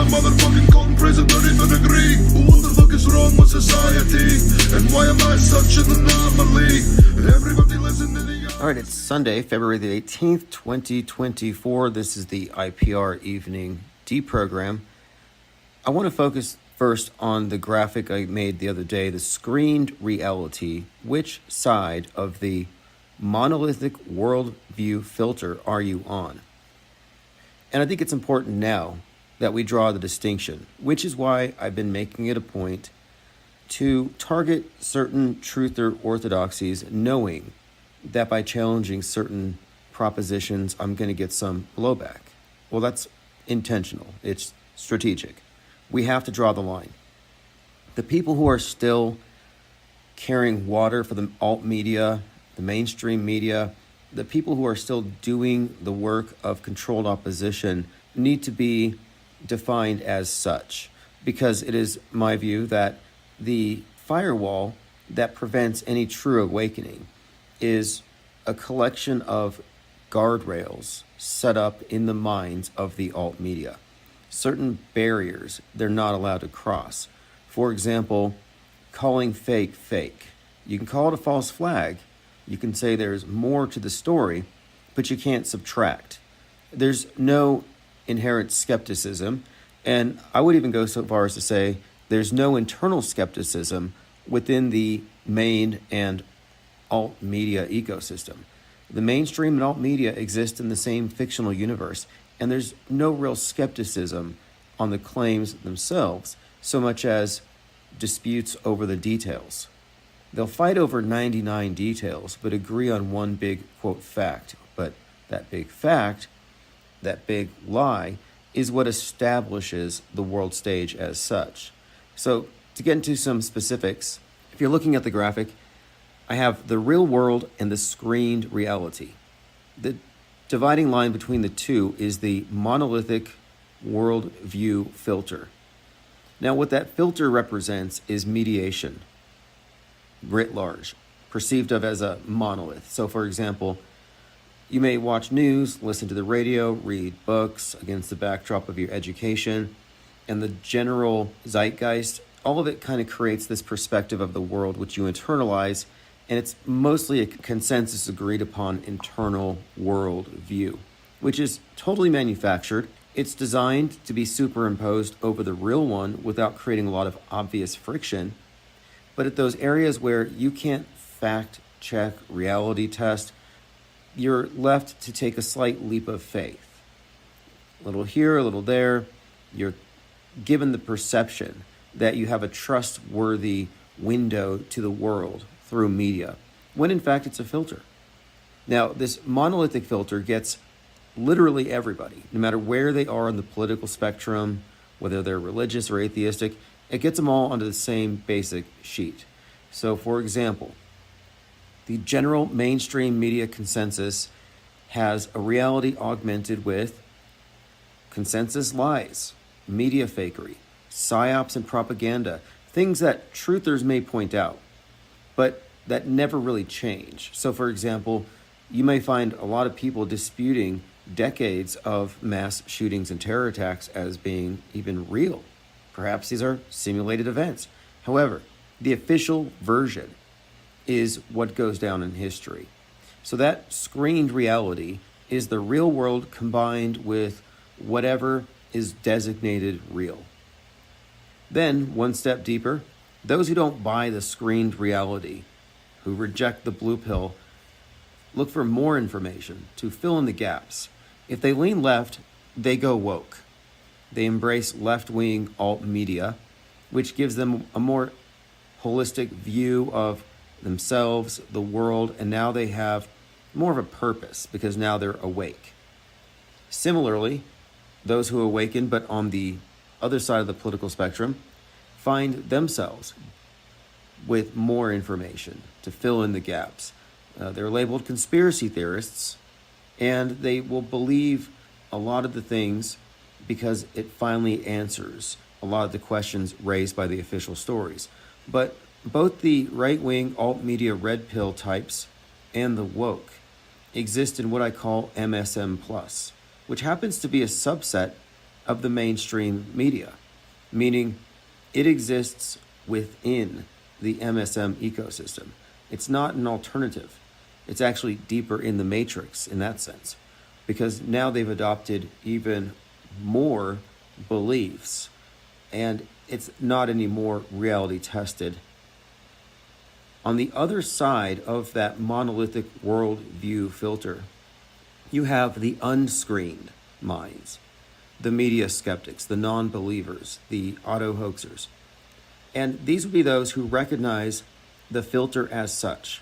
motherfucking cold in prison, don't even agree. What the fuck is wrong with society? And why am I such an anomaly? Everybody listen to the... All right, it's Sunday, February the 18th, 2024. This is the IPR Evening Deprogram. I want to focus first on the graphic I made the other day, the screened reality. Which side of the monolithic worldview filter are you on? And I think it's important now that we draw the distinction, which is why I've been making it a point to target certain truther orthodoxies, knowing that by challenging certain propositions, I'm going to get some blowback. Well, that's intentional. It's strategic. We have to draw the line. The people who are still carrying water for the alt media, the mainstream media, the people who are still doing the work of controlled opposition need to be defined as such, because it is my view that the firewall that prevents any true awakening is a collection of guardrails set up in the minds of the alt media. Certain barriers they're not allowed to cross. For example, calling fake fake. You can call it a false flag. You can say there's more to the story, but you can't subtract. There's no inherent skepticism, and I would even go so far as to say there's no internal skepticism within the main and alt media ecosystem. The mainstream and alt media exist in the same fictional universe, and there's no real skepticism on the claims themselves, so much as disputes over the details. They'll fight over 99 details, but agree on one big, quote, fact. But that big fact, that big lie, is what establishes the world stage as such. So to get into some specifics, if you're looking at the graphic, I have the real world and the screened reality. The dividing line between the two is the monolithic worldview filter. Now, what that filter represents is mediation, writ large, perceived of as a monolith. So, for example, you may watch news, listen to the radio, read books against the backdrop of your education, and the general zeitgeist. All of it kind of creates this perspective of the world which you internalize, and it's mostly a consensus agreed upon internal world view, which is totally manufactured. It's designed to be superimposed over the real one without creating a lot of obvious friction. But at those areas where you can't fact check, reality test, you're left to take a slight leap of faith. A little here, a little there. You're given the perception that you have a trustworthy window to the world through media, when in fact it's a filter. Now, this monolithic filter gets literally everybody, no matter where they are on the political spectrum, whether they're religious or atheistic. It gets them all onto the same basic sheet. So, for example, the general mainstream media consensus has a reality augmented with consensus lies, media fakery, psyops and propaganda, things that truthers may point out, but that never really change. So, for example, you may find a lot of people disputing decades of mass shootings and terror attacks as being even real. Perhaps these are simulated events. However, the official version is what goes down in history. So that screened reality is the real world combined with whatever is designated real. Then, one step deeper, those who don't buy the screened reality, who reject the blue pill, look for more information to fill in the gaps. If they lean left, they go woke. They embrace left-wing alt media, which gives them a more holistic view of themselves, the world, and now they have more of a purpose because now they're awake. Similarly, those who awaken but on the other side of the political spectrum find themselves with more information to fill in the gaps. They're labeled conspiracy theorists, and they will believe a lot of the things because it finally answers a lot of the questions raised by the official stories. But both the right-wing alt-media red pill types and the woke exist in what I call MSM+, which happens to be a subset of the mainstream media, meaning it exists within the MSM ecosystem. It's not an alternative. It's actually deeper in the matrix in that sense, because now they've adopted even more beliefs, and it's not anymore reality tested. On the other side of that monolithic worldview filter, you have the unscreened minds, the media skeptics, the non-believers, the auto-hoaxers. And these would be those who recognize the filter as such.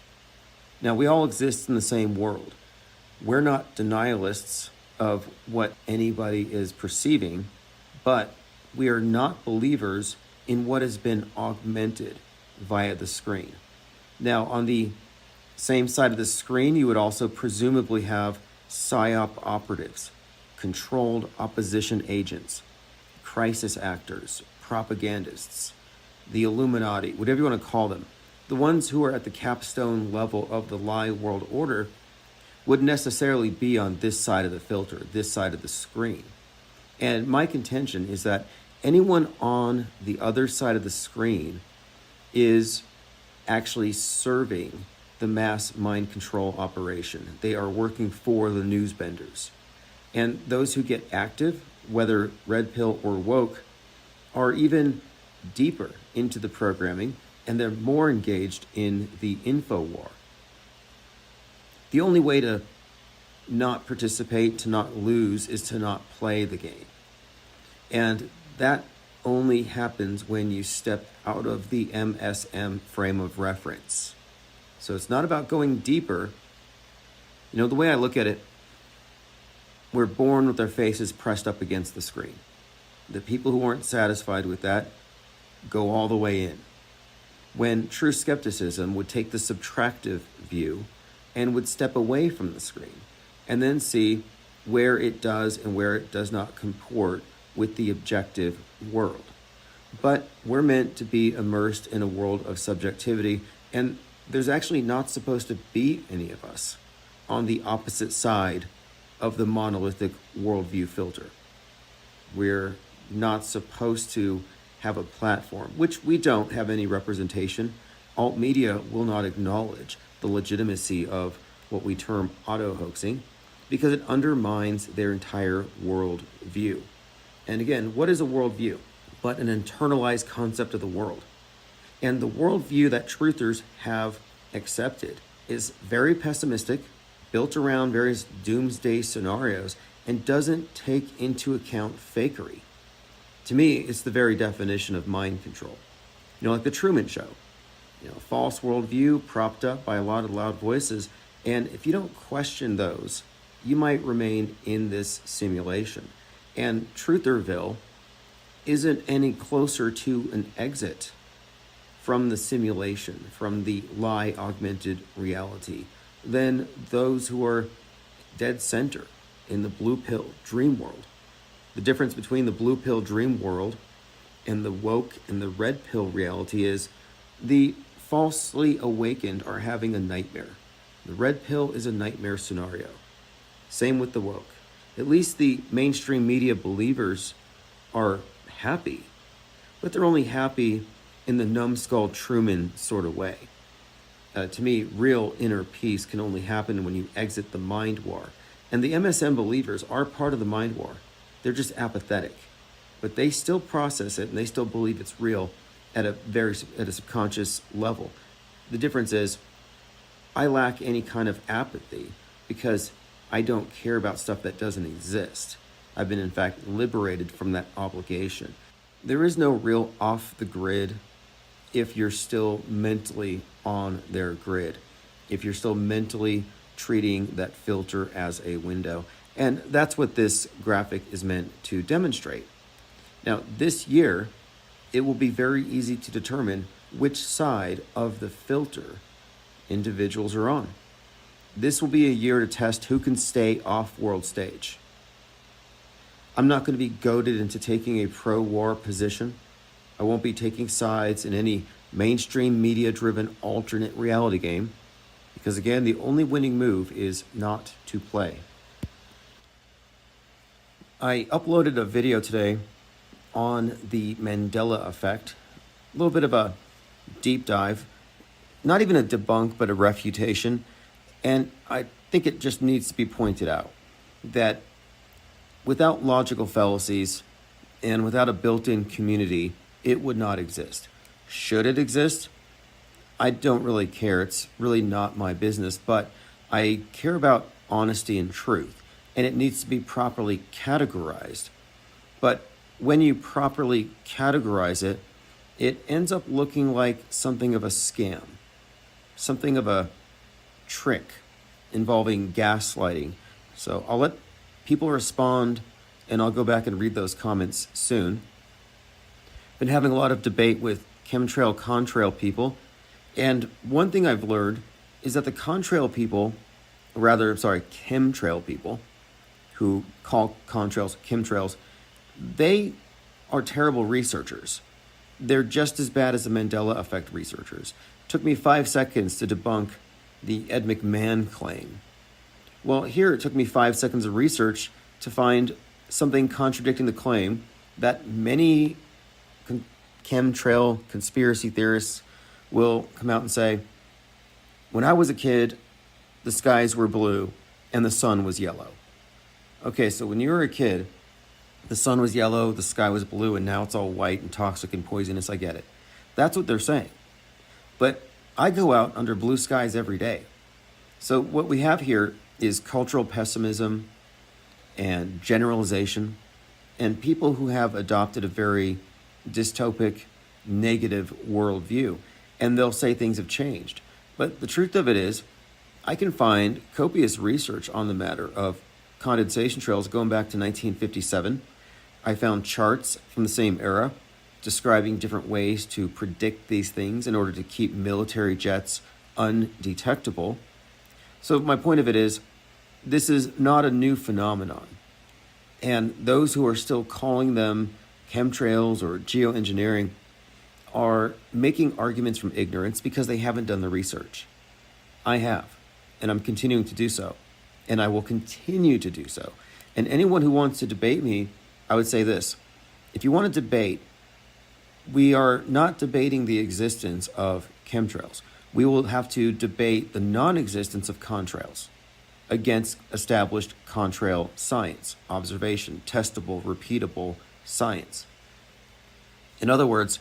Now, we all exist in the same world. We're not denialists of what anybody is perceiving, but we are not believers in what has been augmented via the screen. Now, on the same side of the screen, you would also presumably have PSYOP operatives, controlled opposition agents, crisis actors, propagandists, the Illuminati, whatever you want to call them. The ones who are at the capstone level of the lie world order would necessarily be on this side of the filter, this side of the screen. And my contention is that anyone on the other side of the screen is actually serving the mass mind control operation. They are working for the newsbenders. And those who get active, whether red pill or woke, are even deeper into the programming, and they're more engaged in the info war. The only way to not participate, to not lose, is to not play the game. And that only happens when you step out of the MSM frame of reference. So it's not about going deeper. You know, the way I look at it, we're born with our faces pressed up against the screen. The people who aren't satisfied with that go all the way in. When true skepticism would take the subtractive view and would step away from the screen and then see where it does and where it does not comport with the objective world. But we're meant to be immersed in a world of subjectivity, and there's actually not supposed to be any of us on the opposite side of the monolithic worldview filter. We're not supposed to have a platform, which we don't have any representation. Alt media will not acknowledge the legitimacy of what we term auto-hoaxing because it undermines their entire world view. And again, what is a worldview? But an internalized concept of the world. And the worldview that truthers have accepted is very pessimistic, built around various doomsday scenarios, and doesn't take into account fakery. To me, it's the very definition of mind control. You know, like the Truman Show. You know, false worldview propped up by a lot of loud voices. And if you don't question those, you might remain in this simulation. And Trutherville isn't any closer to an exit from the simulation, from the lie augmented reality, than those who are dead center in the blue pill dream world. The difference between the blue pill dream world and the woke and the red pill reality is the falsely awakened are having a nightmare. The red pill is a nightmare scenario. Same with the woke. At least the mainstream media believers are happy, but they're only happy in the numbskull Truman sort of way. To me, real inner peace can only happen when you exit the mind war. And the MSM believers are part of the mind war. They're just apathetic, but they still process it and they still believe it's real at a subconscious level. The difference is I lack any kind of apathy because I don't care about stuff that doesn't exist. I've been, in fact, liberated from that obligation. There is no real off the grid if you're still mentally on their grid, if you're still mentally treating that filter as a window. And that's what this graphic is meant to demonstrate. Now, this year, it will be very easy to determine which side of the filter individuals are on. This will be a year to test who can stay off world stage. I'm not going to be goaded into taking a pro-war position. I won't be taking sides in any mainstream media-driven alternate reality game because, again, the only winning move is not to play. I uploaded a video today on the Mandela effect, a little bit of a deep dive, not even a debunk, but a refutation. And I think it just needs to be pointed out that without logical fallacies and without a built-in community, it would not exist. Should it exist? I don't really care. It's really not my business, but I care about honesty and truth, and it needs to be properly categorized. But when you properly categorize it, it ends up looking like something of a scam, something of a trick involving gaslighting. So I'll let people respond, and I'll go back and read those comments soon. Been having a lot of debate with chemtrail, contrail people, and one thing I've learned is that the chemtrail people, who call contrails chemtrails, they are terrible researchers. They're just as bad as the Mandela effect researchers. It took me 5 seconds to debunk the Ed McMahon claim. Well, here it took me 5 seconds of research to find something contradicting the claim that many chemtrail conspiracy theorists will come out and say, when I was a kid, the skies were blue and the sun was yellow. Okay, so when you were a kid, the sun was yellow, the sky was blue, and now it's all white and toxic and poisonous. I get it. That's what they're saying. But I go out under blue skies every day. So what we have here is cultural pessimism and generalization, and people who have adopted a very dystopic, negative worldview. And they'll say things have changed. But the truth of it is, I can find copious research on the matter of condensation trails going back to 1957. I found charts from the same era describing different ways to predict these things in order to keep military jets undetectable. So my point of it is, this is not a new phenomenon. And those who are still calling them chemtrails or geoengineering are making arguments from ignorance because they haven't done the research. I have, and I'm continuing to do so, and I will continue to do so. And anyone who wants to debate me, I would say this: if you want to debate, we are not debating the existence of chemtrails. We will have to debate the non-existence of contrails against established contrail science, observation, testable, repeatable science. In other words,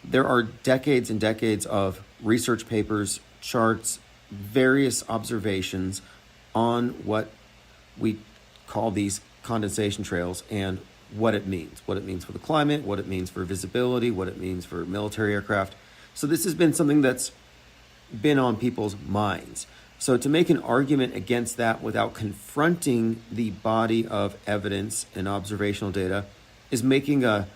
there are decades and decades of research papers, charts, various observations on what we call these condensation trails and what it means for the climate, what it means for visibility, what it means for military aircraft. So this has been something that's been on people's minds. So to make an argument against that without confronting the body of evidence and observational data is making a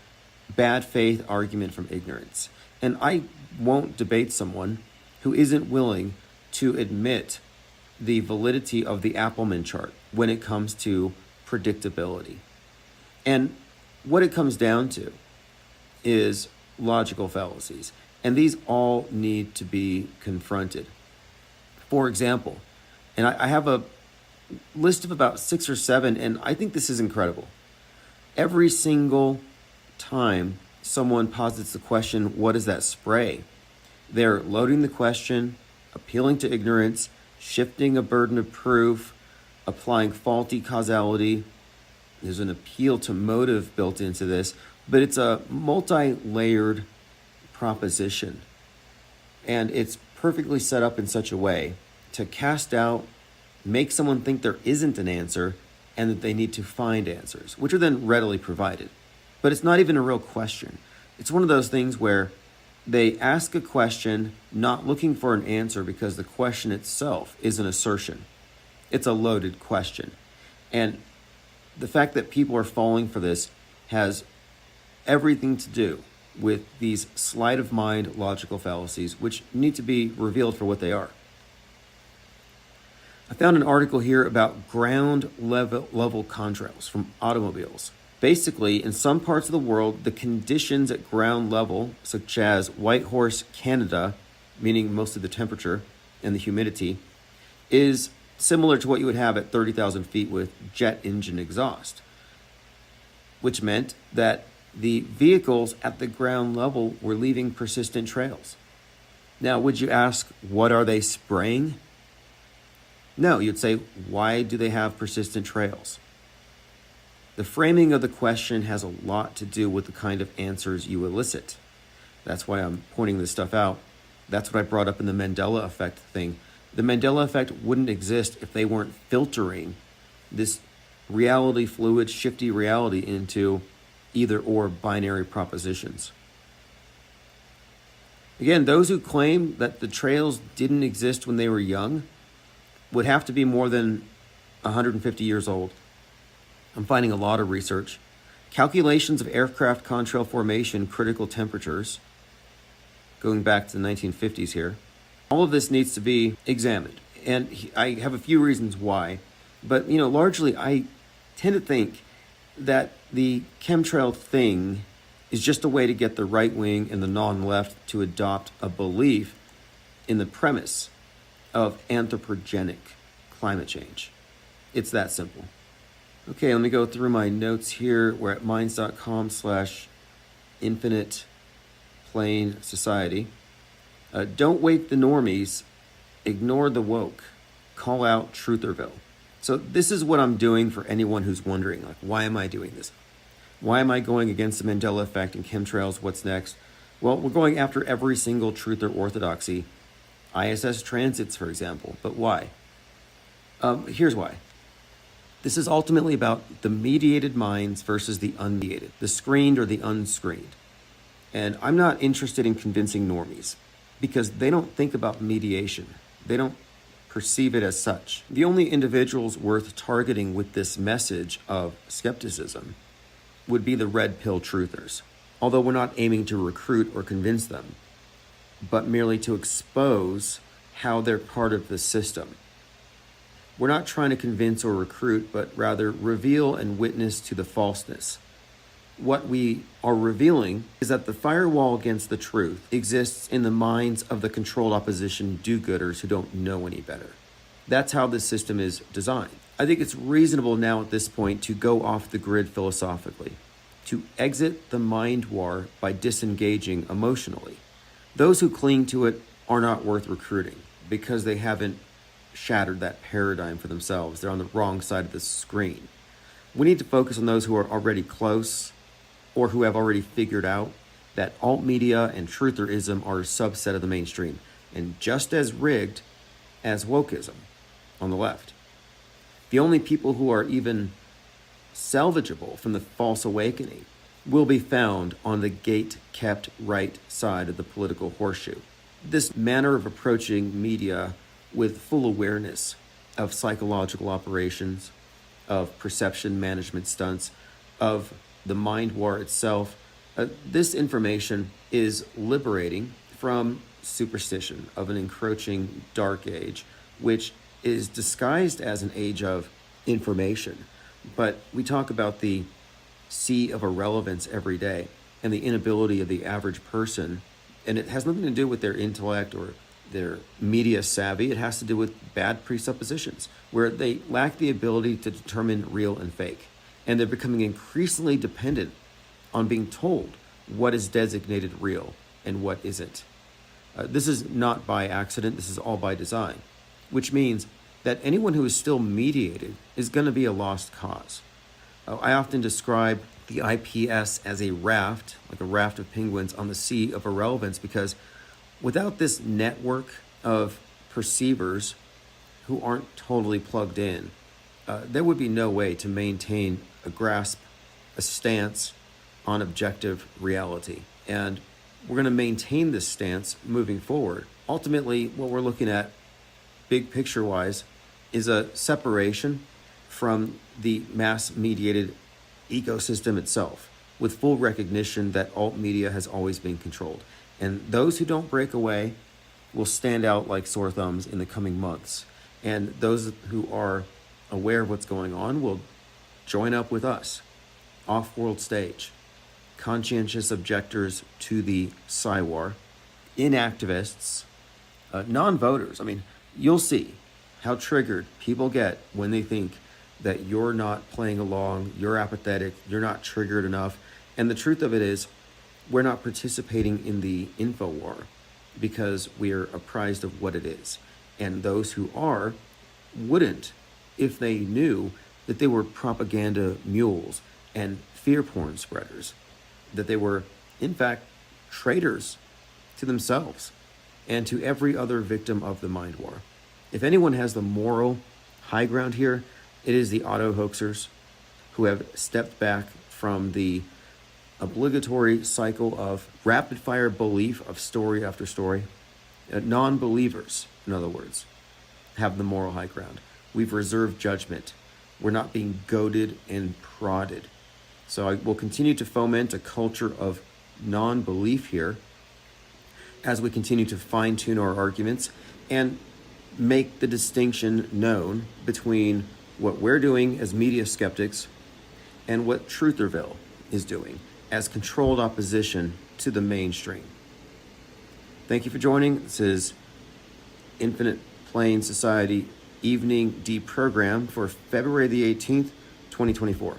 bad faith argument from ignorance. And I won't debate someone who isn't willing to admit the validity of the Appleman chart when it comes to predictability. And what it comes down to is logical fallacies. And these all need to be confronted. For example, and I have a list of about 6 or 7, and I think this is incredible. Every single time someone posits the question, what is that spray? They're loading the question, appealing to ignorance, shifting a burden of proof, applying faulty causality. There's an appeal to motive built into this, but it's a multi-layered proposition. And it's perfectly set up in such a way to cast doubt, make someone think there isn't an answer, and that they need to find answers, which are then readily provided. But it's not even a real question. It's one of those things where they ask a question not looking for an answer because the question itself is an assertion. It's a loaded question. And the fact that people are falling for this has everything to do with these sleight of mind logical fallacies, which need to be revealed for what they are. I found an article here about ground level contrails from automobiles. Basically, in some parts of the world, the conditions at ground level, such as Whitehorse, Canada, meaning most of the temperature and the humidity, is similar to what you would have at 30,000 feet with jet engine exhaust. which meant that the vehicles at the ground level were leaving persistent trails. Now, would you ask, what are they spraying? No, you'd say, why do they have persistent trails? The framing of the question has a lot to do with the kind of answers you elicit. That's why I'm pointing this stuff out. That's what I brought up in the Mandela effect thing. The Mandela effect wouldn't exist if they weren't filtering this reality fluid, shifty reality into either or binary propositions. Again, those who claim that the trails didn't exist when they were young would have to be more than 150 years old. I'm finding a lot of research. Calculations of aircraft contrail formation critical temperatures, going back to the 1950s here. All of this needs to be examined. And I have a few reasons why. But, largely I tend to think that the chemtrail thing is just a way to get the right wing and the non-left to adopt a belief in the premise of anthropogenic climate change. It's that simple. Okay, let me go through my notes here. We're at minds.com/infinite plane society. Don't wake the normies, ignore the woke, call out Trutherville. So this is what I'm doing for anyone who's wondering, why am I doing this? Why am I going against the Mandela effect and chemtrails? What's next? Well, we're going after every single truth or orthodoxy. ISS transits, for example. But why? Here's why. This is ultimately about the mediated minds versus the unmediated, the screened or the unscreened. And I'm not interested in convincing normies because they don't think about mediation. They don't perceive it as such. The only individuals worth targeting with this message of skepticism would be the red pill truthers, although we're not aiming to recruit or convince them, but merely to expose how they're part of the system. We're not trying to convince or recruit, but rather reveal and witness to the falseness. What we are revealing is that the firewall against the truth exists in the minds of the controlled opposition do-gooders who don't know any better. That's how this system is designed. I think it's reasonable now at this point to go off the grid philosophically, to exit the mind war by disengaging emotionally. Those who cling to it are not worth recruiting because they haven't shattered that paradigm for themselves. They're on the wrong side of the screen. We need to focus on those who are already close or who have already figured out that alt media and trutherism are a subset of the mainstream and just as rigged as wokeism on the left. The only people who are even salvageable from the false awakening will be found on the gate-kept right side of the political horseshoe. This manner of approaching media with full awareness of psychological operations, of perception management stunts, of the mind war itself, this information is liberating from superstition of an encroaching dark age, which is disguised as an age of information. But we talk about the sea of irrelevance every day and the inability of the average person, and it has nothing to do with their intellect or their media savvy. It has to do with bad presuppositions, where they lack the ability to determine real and fake. And they're becoming increasingly dependent on being told what is designated real and what isn't. This is not by accident. This is all by design, which means that anyone who is still mediated is going to be a lost cause. I often describe the IPS as a raft, like a raft of penguins on the sea of irrelevance, because without this network of perceivers who aren't totally plugged in, there would be no way to maintain a grasp, a stance on objective reality. And we're going to maintain this stance moving forward. Ultimately, what we're looking at, big picture-wise, is a separation from the mass-mediated ecosystem itself, with full recognition that alt media has always been controlled. And those who don't break away will stand out like sore thumbs in the coming months. And those who are aware of what's going on will join up with us, off-world stage, conscientious objectors to the Psywar, inactivists, non-voters. I mean, you'll see how triggered people get when they think that you're not playing along, you're apathetic, you're not triggered enough. And the truth of it is, we're not participating in the info war because we are apprised of what it is. And those who are wouldn't if they knew that they were propaganda mules and fear porn spreaders, that they were, in fact, traitors to themselves and to every other victim of the mind war. If anyone has the moral high ground here, it is the auto hoaxers who have stepped back from the obligatory cycle of rapid fire belief of story after story. Non-believers, in other words, have the moral high ground. We've reserved judgment. We're not being goaded and prodded. So I will continue to foment a culture of non-belief here as we continue to fine-tune our arguments and make the distinction known between what we're doing as media skeptics and what Trutherville is doing as controlled opposition to the mainstream. Thank you for joining. This is Infinite Plane Society Evening Deprogram for February the 18th, 2024.